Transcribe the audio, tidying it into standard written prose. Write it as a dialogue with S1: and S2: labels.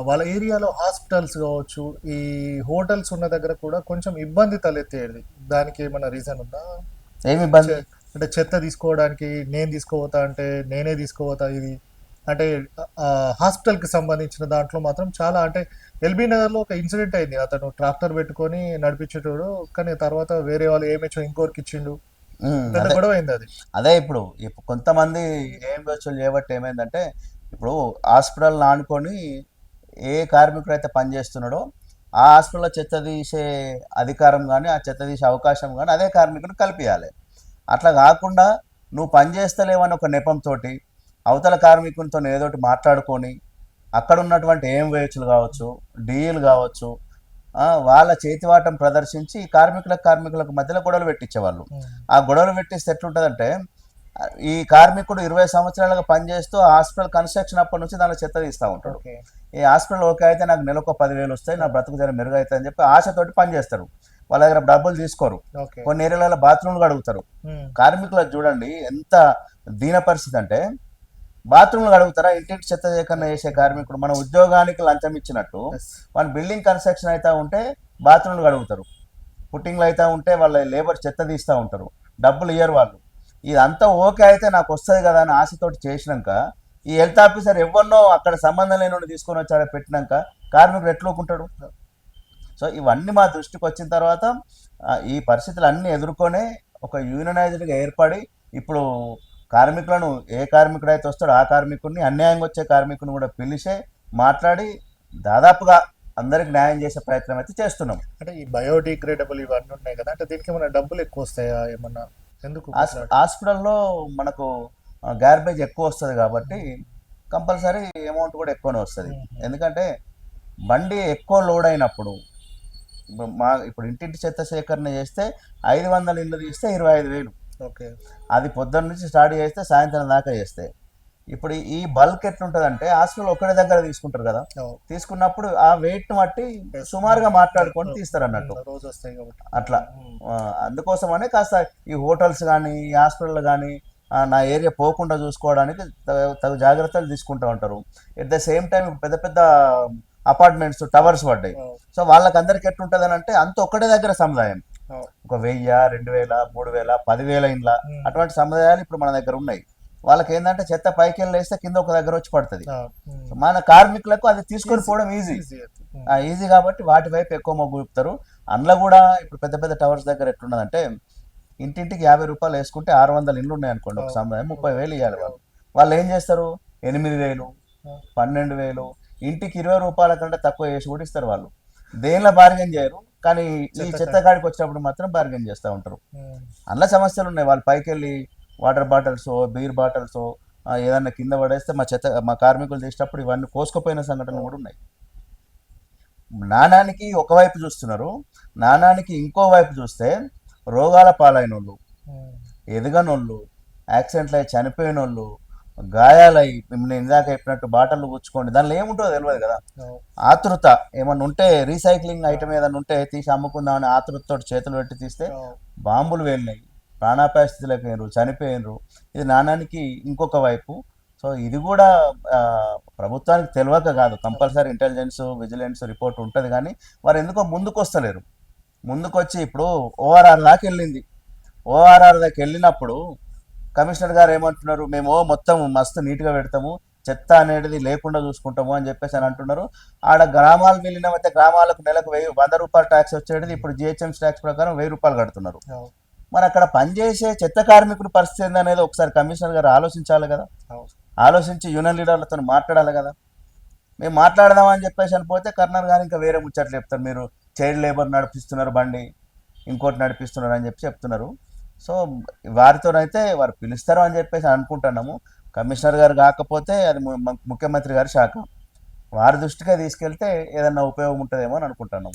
S1: వాళ్ళ ఏరియాలో హాస్పిటల్స్ కావచ్చు, ఈ హోటల్స్ ఉన్న దగ్గర కూడా కొంచెం ఇబ్బంది తలెత్తేది. దానికి ఏమైనా రీజన్ ఉందా?
S2: ఏమి
S1: చె
S2: ఇబ్బంది?
S1: అంటే చెత్త తీసుకోవడానికి నేను తీసుకోపోతా అంటే, నేనే తీసుకోపోతా ఇది. అంటే హాస్పిటల్‌కి సంబంధించిన దాంట్లో మాత్రం చాలా అంటే ఎల్బీ నగర్‌లో ఒక ఇన్సిడెంట్ అయింది. అతను ట్రాక్టర్ పెట్టుకొని నడిపించేటోడు. కానీ తర్వాత వేరే వాళ్ళు ఏమిచ్చో ఇంకోరికిచ్చిండు. పెద్ద
S2: అదే
S1: గొడవ అయింది అది.
S2: అదే ఇప్పుడు కొంతమంది ఏం వసూలు చేయబట్టి ఏమైందంటే, ఇప్పుడు హాస్పిటల్ ఆనుకొని ఏ కార్మికుడైతే పనిచేస్తున్నాడో ఆ హాస్పిటల్లో చెత్త తీసే అధికారం కానీ, ఆ చెత్త తీసే అవకాశం కానీ అదే కార్మికుడు కల్పించాలి. అట్లా కాకుండా నువ్వు పని చేస్తలేవని ఒక నెపంతో అవతల కార్మికునితో ఏదోటి మాట్లాడుకొని అక్కడ ఉన్నటువంటి ఏం వేయచ్చులు కావచ్చు, డీలు కావచ్చు, వాళ్ళ చేతివాటం ప్రదర్శించి ఈ కార్మికులకు మధ్యలో గొడవలు పెట్టించేవాళ్ళు.
S1: ఉమ్,
S2: ఆ గొడవలు పెట్టిస్తే ఎట్లుంటుందంటే, ఈ కార్మికుడు 20 సంవత్సరాలుగా పనిచేస్తూ ఆ హాస్పిటల్ కన్స్ట్రక్షన్ అప్పటి నుంచి దానిలో చెత్త తీస్తూ ఉంటాడు.
S1: ఓకే.
S2: ఈ హాస్పిటల్ ఓకే అయితే నాకు నెలకు 10,000 వస్తాయి, నా
S1: ఆ,
S2: బ్రతుకు జర మెరుగవుతుంది అని చెప్పి ఆశతోటి పనిచేస్తారు. వాళ్ళ దగ్గర డబ్బులు తీసుకోరు.
S1: ఓకే.
S2: కొన్ని ఏరియాలలో బాత్రూమ్లు అడుగుతారు.
S1: ఉమ్,
S2: కార్మికులకు చూడండి ఎంత దీన పరిస్థితి అంటే, బాత్రూమ్లు అడుగుతారా? ఇంటింటి చెత్త సేకరణ చేసే కార్మికుడు మన ఉద్యోగానికి లంచం ఇచ్చినట్టు
S1: ఎస్.
S2: మన బిల్డింగ్ కన్స్ట్రక్షన్ అయితే ఉంటే బాత్రూమ్లు అడుగుతారు, పుట్టింగ్లు అయితే ఉంటే వాళ్ళ లేబర్ చెత్త తీస్తూ ఉంటారు, డబ్బులు ఇయ్యరు వాళ్ళు. ఇదంతా ఓకే అయితే నాకు వస్తుంది కదా అని ఆశతోటి చేసినాక ఈ హెల్త్ ఆఫీసర్ ఎవరినో అక్కడ సంబంధం లేని తీసుకొని వచ్చి ఆడ పెట్టినాక కార్మికుడు ఎట్లుకుంటాడు? సో ఇవన్నీ మా దృష్టికి వచ్చిన తర్వాత ఈ పరిస్థితులు అన్నీ ఎదుర్కొనే ఒక యూనియనైజ్డ్గా ఏర్పడి ఇప్పుడు కార్మికులను ఏ కార్మికుడు అయితే వస్తాడో ఆ కార్మికుడిని, అన్యాయంగా వచ్చే కార్మికుని కూడా పిలిచే మాట్లాడి దాదాపుగా అందరికి న్యాయం చేసే ప్రయత్నం అయితే చేస్తున్నాం.
S1: అంటే ఈ బయోడిగ్రేడబుల్ ఇవన్నీ ఉన్నాయి కదా, అంటే దీనికి ఏమైనా డబ్బులు ఎక్కువ వస్తాయా ఏమన్నా? ఎందుకు అట్లా?
S2: హాస్పిటల్లో మనకు గార్బేజ్ ఎక్కువ వస్తుంది కాబట్టి కంపల్సరీ అమౌంట్ కూడా ఎక్కువనే వస్తుంది. ఎందుకంటే బండి ఎక్కువ లోడ్ అయినప్పుడు ఇప్పుడు ఇంటింటి చెత్త సేకరణ చేస్తే 500 ఇళ్ళు తీస్తే 25,000.
S1: ఓకే.
S2: అది పొద్దున్న నుంచి స్టార్ట్ చేస్తే సాయంత్రం దాకా చేస్తే, ఇప్పుడు ఈ బల్క్ ఎట్లుంటుందంటే హాస్పిటల్ ఒకటి దగ్గర తీసుకుంటారు కదా, తీసుకున్నప్పుడు ఆ వెయిట్ బట్టి సుమారుగా మాట్లాడుకొని తీస్తారు అన్నట్టు.
S1: రోజు వస్తాయి కాబట్టి.
S2: అట్లా అందుకోసమనే కాస్త ఈ హోటల్స్ కానీ ఈ హాస్పిటల్ కానీ నా ఏరియా పోకుండా చూసుకోవడానికి తగు జాగ్రత్తలు తీసుకుంటూ ఉంటారు. ఎట్ ద సేమ్ టైం పెద్ద పెద్ద అపార్ట్మెంట్స్ టవర్స్ పడ్డాయి. సో వాళ్ళకి అందరికి ఎట్లుంటుంది అని అంటే అంత ఒక్కటే దగ్గర సముదాయం, ఒక 1000, 2000, 3000, 10,000 ఇండ్ల అటువంటి సముదాయాలు ఇప్పుడు మన దగ్గర ఉన్నాయి. వాళ్ళకి ఏంటంటే చెత్త పైకి వెళ్ళేస్తే కింద ఒక దగ్గర వచ్చి పడుతుంది. మన కార్మికులకు అది తీసుకొని పోవడం ఈజీ ఈజీ కాబట్టి వాటి వైపు ఎక్కువ మొగ్గు చూపుతారు. అందులో కూడా ఇప్పుడు పెద్ద పెద్ద టవర్స్ దగ్గర ఎట్లున్నదంటే, ఇంటింటికి 50 రూపాయలు వేసుకుంటే 600 ఇండ్లు ఉన్నాయి అనుకోండి, ఒక సముదాయం 30,000 ఇవ్వాలి వాళ్ళు. వాళ్ళు ఏం చేస్తారు? 8,000, 12,000, ఇంటికి 20 రూపాయల కంటే తక్కువ వేసి కూడా ఇస్తారు వాళ్ళు. దేనిలో బార్గెన్ చేయరు, కానీ ఈ చెత్త కాడికి వచ్చినప్పుడు మాత్రం బార్గెన్ చేస్తూ ఉంటారు. అందులో సమస్యలు ఉన్నాయి. వాళ్ళు పైకి వెళ్ళి వాటర్ బాటిల్స్, బీర్ బాటిల్స్ ఏదన్నా కింద పడేస్తే మా కార్మికులు చేసేటప్పుడు ఇవన్నీ కోసుకుపోయిన సంఘటనలు కూడా ఉన్నాయి. నాణానికి ఒకవైపు చూస్తున్నారు, నాణానికి ఇంకో వైపు చూస్తే రోగాల పాలైన వాళ్ళు, ఎదగనోళ్ళు, యాక్సిడెంట్లు అయి చనిపోయిన వాళ్ళు, గాయాలై నేను ఇందాక చెప్పినట్టు బాటలు పుచ్చుకోండి, దానిలో ఏముంటుందో తెలియదు కదా. ఆతృత ఏమన్నా ఉంటే, రీసైక్లింగ్ ఐటమ్ ఏదన్నా ఉంటే తీసి అమ్ముకుందామని ఆతృతతో చేతులు పెట్టి తీస్తే బాంబులు వెళ్ళినాయి, ప్రాణాపాయ స్థితిలోకి అయినరు, చనిపోయినరు. ఇది నాణానికి ఇంకొక వైపు. సో ఇది కూడా ప్రభుత్వానికి తెలియక కాదు, కంపల్సరీ ఇంటెలిజెన్స్ విజిలెన్స్ రిపోర్ట్ ఉంటుంది, కానీ వారు ఎందుకో ముందుకు వస్తలేరు. ముందుకొచ్చి ఇప్పుడు ఓఆర్ఆర్ దాకా వెళ్ళింది. ఓఆర్ఆర్ దాకా వెళ్ళినప్పుడు కమిషనర్ గారు ఏమంటున్నారు, మేము మొత్తం మస్తు నీట్గా పెడతాము, చెత్త అనేది లేకుండా చూసుకుంటాము అని చెప్పేసి అని అంటున్నారు. ఆడ గ్రామాలు వెళ్ళినమైతే గ్రామాలకు నెలకు 100 రూపాయలు ట్యాక్స్ వచ్చేది ఇప్పుడు జిహెచ్ఎంసీ ట్యాక్స్ ప్రకారం 1000 రూపాయలు కడుతున్నారు. మరి అక్కడ పనిచేసే చెత్త కార్మికుడి పరిస్థితి ఏందనేది ఒకసారి కమిషనర్ గారు ఆలోచించాలి కదా. ఆలోచించి యూనియన్ లీడర్లతో మాట్లాడాలి కదా. మేము మాట్లాడదామని చెప్పేసి అనిపోతే కర్నల్ గారు ఇంకా వేరే ముచ్చట్లు చెప్తారు, మీరు చైల్డ్ లేబర్ నడిపిస్తున్నారు, బండి ఇంకోటి నడిపిస్తున్నారు అని చెప్పి చెప్తున్నారు. సో వారితోనైతే వారు పిలుస్తారు అని చెప్పేసి అనుకుంటున్నాము. కమిషనర్ గారు కాకపోతే అది ముఖ్యమంత్రి గారి శాఖ, వారి దృష్టిగా తీసుకెళ్తే ఏదన్నా ఉపయోగం ఉంటుందేమో అని అనుకుంటున్నాము.